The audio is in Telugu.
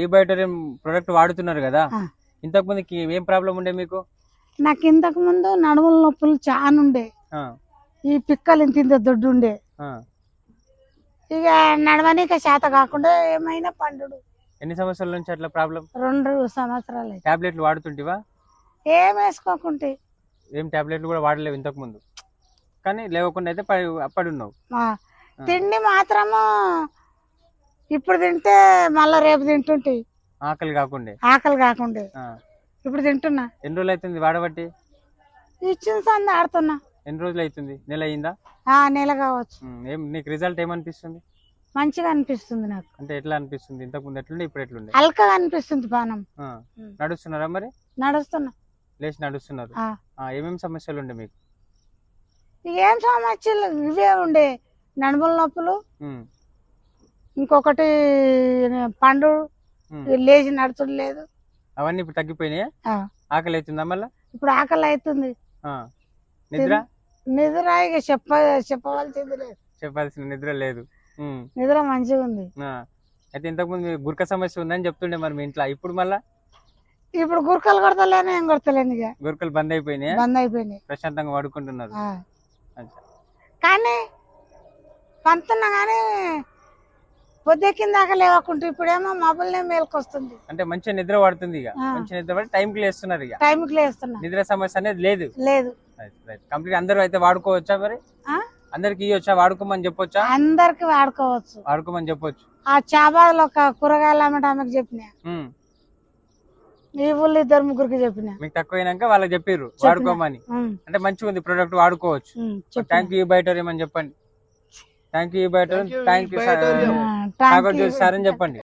ఈ బయోటోరియం ప్రొడక్ట్ వాడుతున్నారు కదా, ఆ. ఇంతకు ముందుకి ఏం ప్రాబ్లం ఉండే మీకు? నాకు ఇంతకు ముందు నడుముల నొప్పులు చాలా ఉండే, ఆ, ఈ పిక్కలు ఇంత దొడ్డు ఉండే, ఆ. ఇక నడవనీక శాత కాకుండా ఏమైనా పండు. ఎన్ని సంవత్సరాల నుంచి అట్లా ప్రాబ్లం? 2 సంవత్సరాలు అయితే. టాబ్లెట్లు వాడుతుంటివా? ఏం వేసుకోకుంటే ఏం టాబ్లెట్లు కూడా వాడలేవు ఇంతకు ముందు, కానీ లేవకుండా అయితే పడి ఉన్నావు. తిండి మాత్రము ఇప్పుడు తింటే మళ్ళా రేపు తింటుంటే ఆకలి కాకుండా. ఆకలి కాకుండా ఇప్పుడు తింటున్నా. ఎన్ని రోజులు అవుతుంది వాడబట్టి? ఇచ్చిన సంది ఆడుతున్నా. ఎన్ని రోజులు అవుతుంది? నెల అయిందా? నెల కావచ్చు. ఏం నీకు రిజల్ట్ ఏమనిపిస్తుంది? మంచిగా అనిపిస్తుంది నాకు. అంటే ఎట్లా అనిపిస్తుంది? ఇంతకు ముందు ఎట్లుండే, ఇప్పుడు ఎట్లుండే? హల్కగా అనిపిస్తుంది పానం. నడుస్తున్నారా మరి? నడుస్తున్నా. లేచి నడుస్తున్నారు. ఏమేమి సమస్యలు ఉండే మీకు? ఏం సమస్యలు ఇవే ఉండే, నడుముల నొప్పులు, ఇంకొకటి పండు, లేచి నడుచలేదు. అవన్నీ ఇప్పుడు తగ్గిపోయినాయా? ఆకలి అవుతుందా మళ్ళా? ఇప్పుడు ఆకలి అవుతుంది. నిద్ర? నిద్ర ఇక చెప్పవలసింది లేదు. చెప్పాల్సిన నిద్ర లేదు. నిద్ర మంచిగా ఉంది. అయితే ఇంతకు ముందు గురక సమస్య ఉందని చెప్తుండే మరి మీ ఇంట్లో, ఇప్పుడు మళ్ళా? ఇప్పుడు గురకలు కొడతలేను, ఏం కొడతలేను. ఇక గురకలు బంద్ అయిపోయినాయి. బంద్ అయిపోయినాయి. ప్రశాంతంగా పడుకుంటున్నారు. కానీ పంతున్నా కానీ పొద్దెక్కిందాక లేవకుంటే ఇప్పుడేమో మబ్బులనే మేలుకొస్తుంది. అంటే మంచిగా నిద్ర పడుతుంది, ఇక మంచి నిద్ర పడి టైంకి లేస్తున్నారు. ఇక టైంకి లేస్తున్నా. నిద్ర సమస్య అనేది లేదు. లేదు. కంప్లీట్ అందరూ అయితే వాడుకోవచ్చా మరి? అందరికి ఇవ్వచ్చా? వాడుకోమని చెప్పొచ్చా? అందరికి వాడుకోవచ్చు. వాడుకోమని చెప్పొచ్చు. ఆ చాబాలో ఒక కూరగాయలు అమ్మటం ఆమెకు చెప్పిన, ఈ ఊళ్ళో 2-3 చెప్పిన. మీకు తక్కువైనాక వాళ్ళకి చెప్పారు వాడుకోమని. అంటే మంచిగా ఉంది ప్రొడక్ట్, వాడుకోవచ్చు. థ్యాంక్ యూ బయోటోరియం అని చెప్పండి. థ్యాంక్ యూ బయోటోరియం, థ్యాంక్ యూ సార్ అని చెప్పండి.